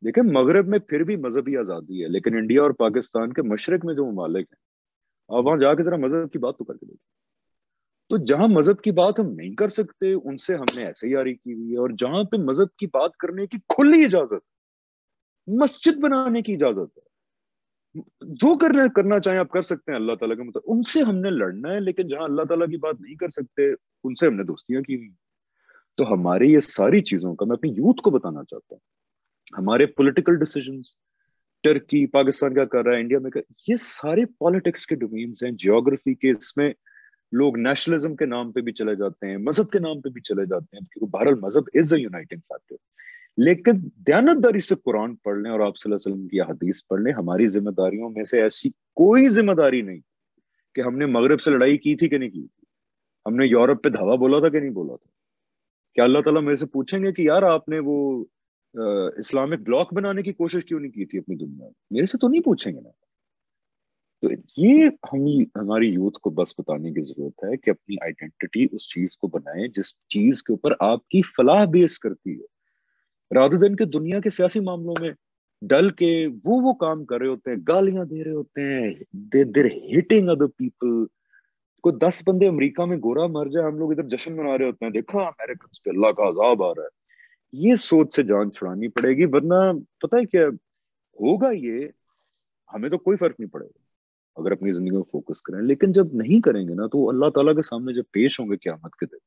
دیکھیں مغرب میں پھر بھی مذہبی آزادی ہے, لیکن انڈیا اور پاکستان کے مشرق میں جو ممالک ہیں, آپ وہاں جا کے ذرا مذہب کی بات تو کر کے دیکھیں. تو جہاں مذہب کی بات ہم نہیں کر سکتے ان سے ہم نے ایسے یاری کی ہوئی ہے, اور جہاں پہ مذہب کی بات کرنے کی کھلی اجازت, مسجد بنانے کی اجازت ہے, جو کرنا چاہیں آپ کر سکتے ہیں اللہ تعالیٰ کے مطابق, ان سے ہم نے لڑنا ہے. لیکن جہاں اللہ تعالیٰ کی بات نہیں کر سکتے ان سے ہم نے دوستیاں کی ہوئی. تو ہماری یہ ساری چیزوں کا میں اپنی یوتھ کو بتانا چاہتا ہوں, ہمارے پولیٹیکل ڈیسیجنز, ٹرکی پاکستان کیا کر رہا ہے, انڈیا میں یہ سارے پالیٹکس کے ڈومینز ہیں, جیوگرافی کے. اس میں لوگ نیشنلزم کے نام پہ بھی چلے جاتے ہیں, مذہب کے نام پہ بھی چلے جاتے ہیں, کیونکہ بہرحال مذہب از اے یونائٹنگ فیکٹر. لیکن دیانتداری سے قرآن پڑھ لیں اور آپ صلی اللہ علیہ وسلم کی حدیث پڑھ لیں. ہماری ذمہ داریوں میں سے ایسی کوئی ذمہ داری نہیں کہ ہم نے مغرب سے لڑائی کی تھی کہ نہیں کی تھی, ہم نے یورپ پہ دھاوا بولا تھا کہ نہیں بولا تھا. کیا اللہ تعالیٰ میرے سے پوچھیں گے کہ یار آپ نے وہ اسلامک بلاک بنانے کی کوشش کیوں نہیں کی تھی اپنی دنیا میں؟ میرے سے تو نہیں پوچھیں گے نا. تو یہ ہماری یوتھ کو بس بتانے کی ضرورت ہے کہ اپنی آئیڈینٹی اس چیز کو بنائیں جس چیز کے اوپر آپ کی فلاح بیس کرتی ہے, رادر دین کہ دنیا کے سیاسی معاملوں میں ڈل کے وہ کام کر رہے ہوتے ہیں, گالیاں دے رہے ہوتے ہیں, they're hitting other people. کوئی 10 بندے امریکہ میں گورا مر جائے, ہم لوگ ادھر جشن منا رہے ہوتے ہیں, دیکھا امریکنز پہ اللہ کا عذاب آ رہا ہے. یہ سوچ سے جان چھڑانی پڑے گی, ورنہ پتہ ہے کیا ہوگا, یہ ہمیں تو کوئی فرق نہیں پڑے گا اگر اپنی زندگی میں فوکس کریں. لیکن جب نہیں کریں گے نا تو اللہ تعالیٰ کے سامنے جب پیش ہوں گے قیامت کے دن,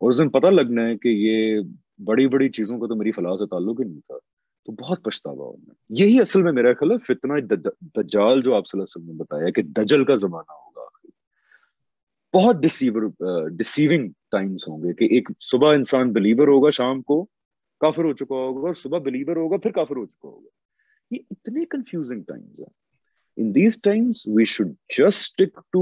اور اس دن پتہ لگنا ہے کہ یہ بڑی بڑی چیزوں کا تو میری فلاح سے تعلق ہی نہیں تھا, تو بہت پچھتاوا ہونا. یہی اصل میں میرا خیال ہے فتنہ دجال جو آپ صلی اللہ علیہ وسلم نے بتایا کہ دجل کا زمانہ ہوگا. بہت ڈیسیونگ ٹائمز ہوں گے کہ ایک صبح انسان بلیور ہوگا, شام کو کافر ہو چکا ہوگا, اور صبح بلیور ہوگا پھر کافر ہو چکا ہوگا. یہ اتنے کنفیوزنگ ٹائمز ہیں. ان these times we should just stick to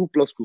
2+2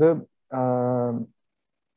the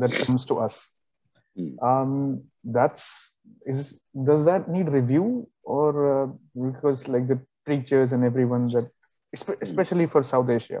that comes to us, does that need review, or because like the preachers and everyone that especially for South Asia,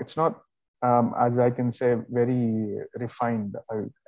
it's not as I can say very refined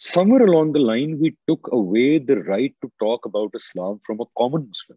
somewhere along the line we took away the right to talk about Islam from a common Muslim.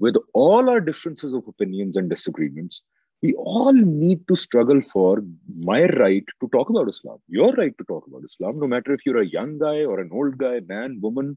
with all our differences of opinions and disagreements, we all need to struggle for my right to talk about Islam, your right to talk about Islam, no matter if you're a young guy or an old guy, man, woman,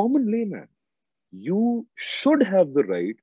common layman. You should have the right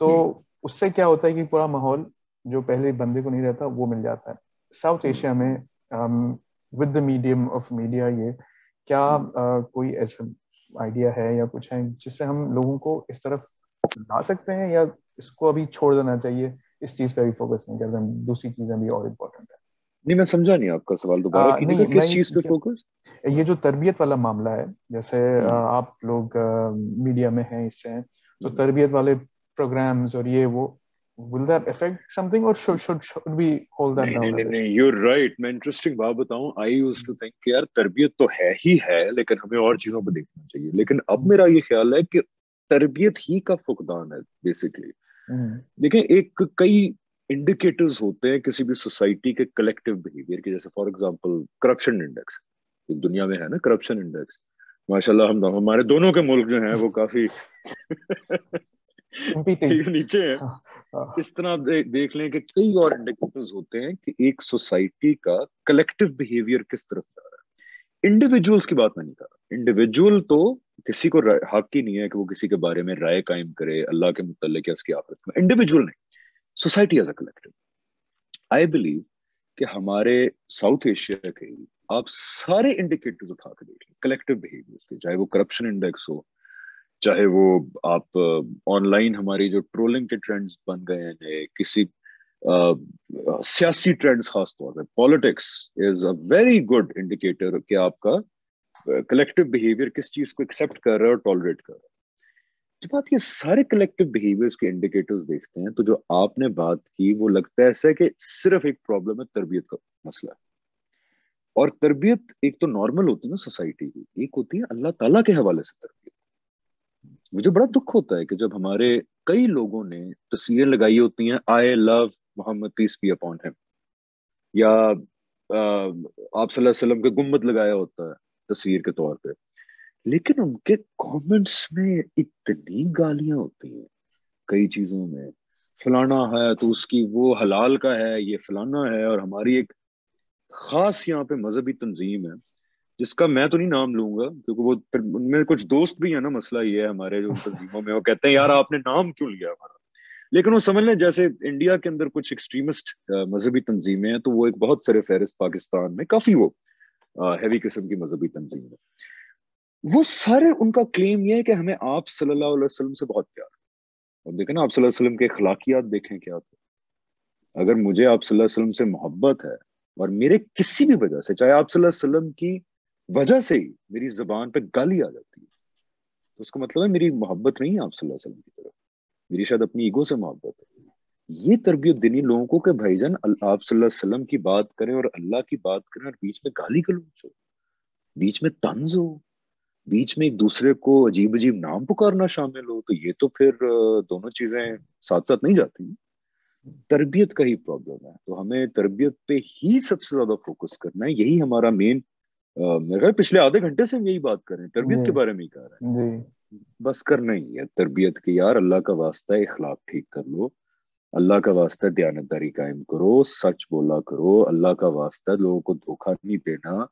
تو اس سے کیا ہوتا ہے کہ پورا ماحول جو پہلے بندے کو نہیں رہتا وہ مل جاتا ہے. ساؤتھ ایشیا میں with the medium of media یہ کیا کوئی ایسا آئیڈیا ہے یا کچھ ہے جس سے ہم لوگوں کو اس طرف لا سکتے ہیں, یا اس کو ابھی چھوڑ دینا چاہیے, اس چیز پہ بھی فوکس نہیں کرتے, دوسری چیزیں بھی اور امپورٹنٹ ہے؟ نہیں میں سمجھا نہیں آپ کا سوال, دوبارہ کیجیے گا. نہیں, کس چیز پہ فوکس؟ یہ جو تربیت والا معاملہ ہے, جیسے آپ لوگ میڈیا میں ہیں اس سے ہیں, تو تربیت والے پروگرامز اور یہ وہ will that affect something or should we hold that down a bit? نہیں you're right. میں انٹرسٹنگ بات بتاؤں, I used to think کہ یار تربیت تو ہے ہی ہے, لیکن ہمیں اور چیزوں پہ دیکھنا چاہیے. لیکن اب میرا یہ خیال ہے کہ تربیت ہی کا فقدان ہے بیسکلی. دیکھیں ایک کئی انڈیکیٹرز ہوتے ہیں کسی بھی سوسائٹی کے کلیکٹیو بہیویئر کے, جیسے فار ایگزامپل کرپشن انڈیکس. دنیا میں ہے نا کرپشن انڈیکس, ماشاء اللہ ہمارے دونوں کے ملک جو ہیں وہ کافی نیچے ہیں. اس طرح آپ دیکھ لیں کہ کئی اور انڈیکیٹرز ہوتے ہیں کہ ایک سوسائٹی کا کلیکٹیو بہیویئر کس طرف جا رہا ہے. انڈیویجولس کی بات میں نہیں کر رہا. انڈیویجول تو کسی کو حق ہی نہیں ہے کہ وہ کسی کے بارے میں رائے قائم کرے اللہ کے متعلق یا اس کی آخرت میں. انڈیویجول نہیں, society as a collective. I believe کہ ہمارے ساؤتھ ایشیا کے آپ سارے انڈیکیٹرز اٹھا کے دیکھ لیں کلیکٹیو بہیویئر کے, چاہے وہ کرپشن انڈیکس ہو, چاہے وہ آپ آن لائن ہماری جو ٹرولنگ کے ٹرینڈز بن گئے ہیں, کسی سیاسی ٹرینڈز, خاص طور پہ politics is a very good indicator کہ آپ کا کلیکٹیو بہیویئر کس چیز کو ایکسیپٹ کر رہا ہے اور ٹالریٹ کر رہا ہے. جب آپ یہ سارے کلیکٹیو بہیویئرز کے انڈیکیٹرز دیکھتے ہیں تو جو آپ نے بات کی وہ لگتا ہے ایسا کہ صرف ایک پرابلم ہے تربیت کا مسئلہ ہے. اور تربیت ایک تو نارمل ہوتی ہے نا سوسائٹی کی, ایک ہوتی ہے اللہ تعالیٰ کے حوالے سے تربیت. مجھے بڑا دکھ ہوتا ہے کہ جب ہمارے کئی لوگوں نے تصویریں لگائی ہوتی ہیں آئی لو محمد پیس بی اپون ہم, یا آپ صلی اللہ علیہ وسلم کے گنبد لگایا ہوتا ہے تصویر کے طور پہ, لیکن ان کے کامنٹس میں اتنی گالیاں ہوتی ہیں کئی چیزوں میں. فلانا ہے تو اس کی وہ حلال کا ہے, یہ فلانا ہے. اور ہماری ایک خاص یہاں پہ مذہبی تنظیم ہے جس کا میں تو نہیں نام لوں گا کیونکہ وہ ان میں کچھ دوست بھی ہیں نا, مسئلہ یہ ہے ہمارے جو ان تنظیموں میں, وہ کہتے ہیں یار آپ نے نام کیوں لیا ہمارا. لیکن وہ سمجھ لیں جیسے انڈیا کے اندر کچھ ایکسٹریمسٹ مذہبی تنظیمیں ہیں تو وہ ایک بہت سر فہرست پاکستان میں کافی وہ ہیوی قسم کی مذہبی تنظیم ہے. وہ سارے ان کا کلیم یہ ہے کہ ہمیں آپ صلی اللہ علیہ وسلم سے بہت پیار. اور دیکھیں نا آپ صلی اللہ علیہ وسلم کے اخلاقیات دیکھیں کیا تھے. اگر مجھے آپ صلی اللہ علیہ وسلم سے محبت ہے اور میرے کسی بھی وجہ سے, چاہے آپ صلی اللہ علیہ وسلم کی وجہ سے ہی میری زبان پہ گالی آ جاتی ہے, تو اس کا مطلب ہے میری محبت نہیں ہے آپ صلی اللہ علیہ وسلم کی طرف, میری شاید اپنی ایگو سے محبت ہے. یہ تربیت دینی لوگوں کو کہ بھائی جان آپ صلی اللہ علیہ وسلم کی بات کریں اور اللہ کی بات کریں اور بیچ میں گالی گلوچ ہو, بیچ میں طنز ہو, بیچ میں ایک دوسرے کو عجیب عجیب نام پکارنا شامل ہو, تو یہ تو پھر دونوں چیزیں ساتھ ساتھ نہیں جاتی. تربیت کا ہی پرابلم ہے. تو ہمیں تربیت پہ ہی سب سے زیادہ فوکس کرنا ہے. یہی ہمارا مین, میرے خیال پچھلے آدھے گھنٹے سے ہم یہی بات کر رہے ہیں, تربیت کے بارے میں ہی کہہ رہے ہیں. بس کرنا ہی ہے تربیت کی, یار اللہ کا واسطہ ہے اخلاق ٹھیک کر لو, اللہ کا واسطہ ہے دیانتداری قائم کرو, سچ بولا کرو, اللہ کا واسطہ ہے لوگوں کو دھوکہ نہیں دینا,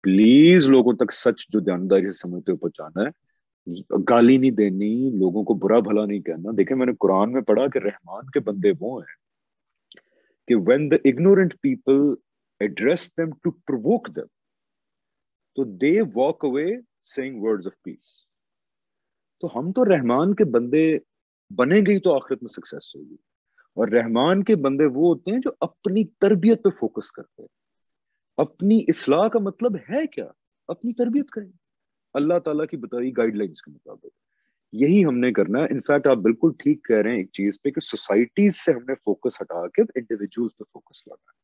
پلیز لوگوں تک سچ جو دیانتداری سے سمجھتے ہو پہنچانا ہے, گالی نہیں دینی, لوگوں کو برا بھلا نہیں کہنا. دیکھیں میں نے قرآن میں پڑھا کہ رحمان کے بندے وہ ہیں کہ when the ignorant people address them to provoke them, تو they walk away saying words of peace. تو ہم تو رحمان کے بندے بنے گئی تو آخرت میں سکسیس ہوگی. اور رحمان کے بندے وہ ہوتے ہیں جو اپنی تربیت پہ فوکس کرتے ہیں. اپنی اصلاح کا مطلب ہے کیا, اپنی تربیت کریں اللہ تعالیٰ کی بتائی گائیڈ لائنس کے مطابق. یہی ہم نے کرنا ہے. انفیکٹ آپ بالکل ٹھیک کہہ رہے ہیں ایک چیز پہ کہ سوسائٹیز سے ہم نے فوکس ہٹا کے انڈیویجولز پہ فوکس لانا ہے.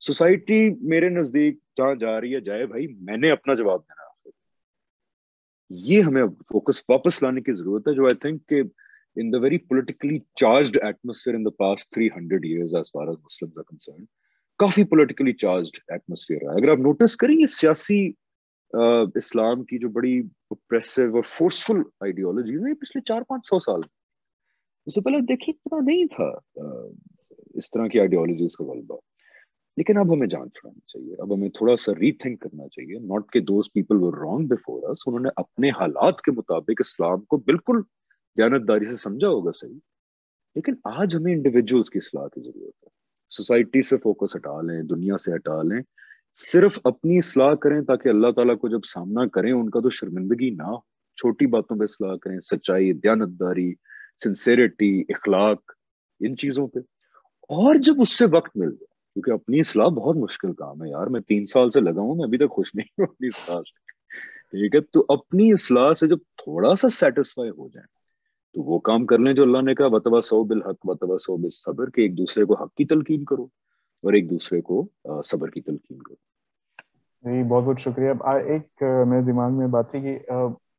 سوسائٹی میرے نزدیک جہاں جا رہی ہے جائے بھائی, میں نے اپنا جواب دینا ہے. یہ ہمیں فوکس واپس لانے کی ضرورت ہے, جو آئی تھنک کہ in the very politically charged atmosphere in the past 300 years as far as Muslims are concerned, coffee politically charged atmosphere ہے. اگر آپ نوٹس کریں یہ سیاسی اسلام کی جو بڑی oppressive اور forceful ideologies ہیں پچھلے 400-500 سال میں, اس سے پہلے دیکھیں اتنا نہیں تھا اس طرح کی ideologies کا غلبہ. لیکن اب ہمیں جان چھڑانی چاہیے, اب ہمیں تھوڑا سا ری تھنک کرنا چاہیے. ناٹ کہ those people were wrong before us, انہوں نے اپنے حالات کے مطابق اسلام کو بالکل دیانتداری سے سمجھا ہوگا صحیح, لیکن آج ہمیں انڈیویجولس کی اصلاح کی ضرورت ہے. سوسائٹی سے فوکس ہٹا لیں, دنیا سے ہٹا لیں, صرف اپنی اصلاح کریں تاکہ اللہ تعالیٰ کو جب سامنا کریں ان کا تو شرمندگی نہ ہو. چھوٹی باتوں پہ اصلاح کریں, سچائی, دیانتداری, سنسیریٹی, اخلاق, ان چیزوں پہ. اور جب اس سے وقت مل جائے, کیونکہ اپنی اصلاح بہت مشکل کام ہے یار, میں 3 سال سے لگا ہوں, میں ابھی تک خوش نہیں ہوں اپنی اصلاح سے. ٹھیک ہے, تو اپنی اصلاح سے جب تھوڑا سا سیٹسفائی ہو جائیں تو وہ کام کر لیں جو اللہ نے کہا وتواصوا بالحق وتواصوا بالصبر, کہ ایک دوسرے کو حق کی تلقین کرو اور ایک دوسرے کو صبر کی تلقین کرو. جی بہت بہت شکریہ. ایک میرے دماغ میں بات تھی کہ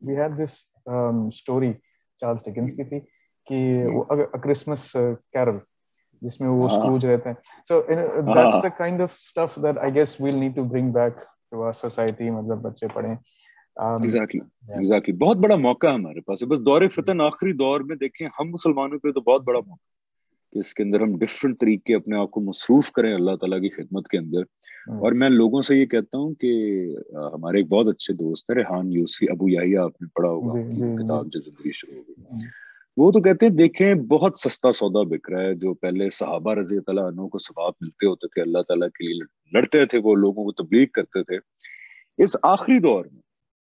we had this story Charles Dickens کی تھی کہ وہ کرسمس کیرل جس میں وہ اسکروج رہتے ہیں. So that's the kind of stuff that I guess we'll need to bring back to our society. مطلب بچے پڑھیں. ایگزیکٹلی بہت بڑا موقع ہے ہمارے پاس. بس دور فتن آخری دور میں دیکھیں ہم مسلمانوں کے تو بہت بڑا موقع کہ اس کے اندر ہم ڈفرنٹ طریقے اپنے آپ کو مصروف کریں اللہ تعالیٰ کی خدمت کے اندر. اور میں لوگوں سے یہ کہتا ہوں کہ ہمارے ایک بہت اچھے دوست ہیں ریحان یوسفی, ابو یحییٰ, آپ نے پڑھا ہوگا ان کی کتاب جو زندگی شروع ہو گئی. وہ تو کہتے ہیں دیکھیں بہت سستا سودا بک رہا ہے. جو پہلے صحابہ رضی اللہ عنہ کو ثواب ملتے ہوتے تھے, اللہ تعالیٰ کے لیے لڑتے تھے, وہ لوگوں کو تبلیغ کرتے تھے, اس آخری دور میں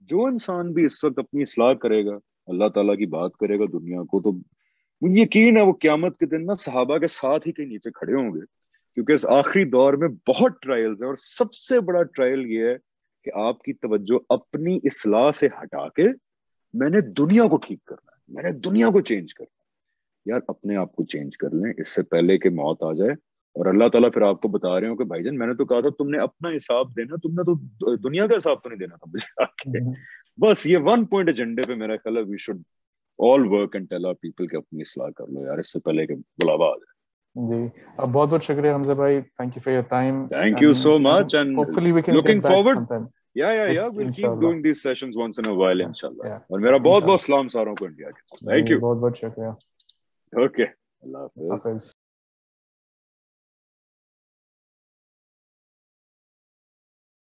جو انسان بھی اس وقت اپنی اصلاح کرے گا, اللہ تعالیٰ کی بات کرے گا دنیا کو, تو مجھے یقین ہے وہ قیامت کے دن نا صحابہ کے ساتھ ہی کہیں نیچے کھڑے ہوں گے. کیونکہ اس آخری دور میں بہت ٹرائلز ہیں, اور سب سے بڑا ٹرائل یہ ہے کہ آپ کی توجہ اپنی اصلاح سے ہٹا کے میں نے دنیا کو ٹھیک کرنا ہے, میں نے دنیا کو چینج کرنا ہے. یار اپنے آپ کو چینج کر لیں اس سے پہلے کہ موت آ جائے اور اللہ تعالیٰ پھر آپ کو بتا رہے ہو کہ بھائی جان میں نے تو کہا تھا تم نے اپنا حساب دینا, تم نے تو دنیا کا حساب تو نہیں دینا تھا مجھے آ کے. بس یہ 1 پوائنٹ ایجنڈے پہ میرا خیال ہے we should all work and tell our people کہ اپنی اصلاح کر لو یار, اس سے پہلے کہ بلاوا آ جائے. جی بہت بہت شکریہ حمزہ بھائی. Thank you for your time. Thank you so much and hopefully we can looking get back forward. Some time. Yeah, we'll keep doing these sessions once in a while inshallah. اور میرا بہت بہت سلام ساروں کو انڈیا کے. Thank you. بہت بہت شکریہ. Okay, اللہ حافظ.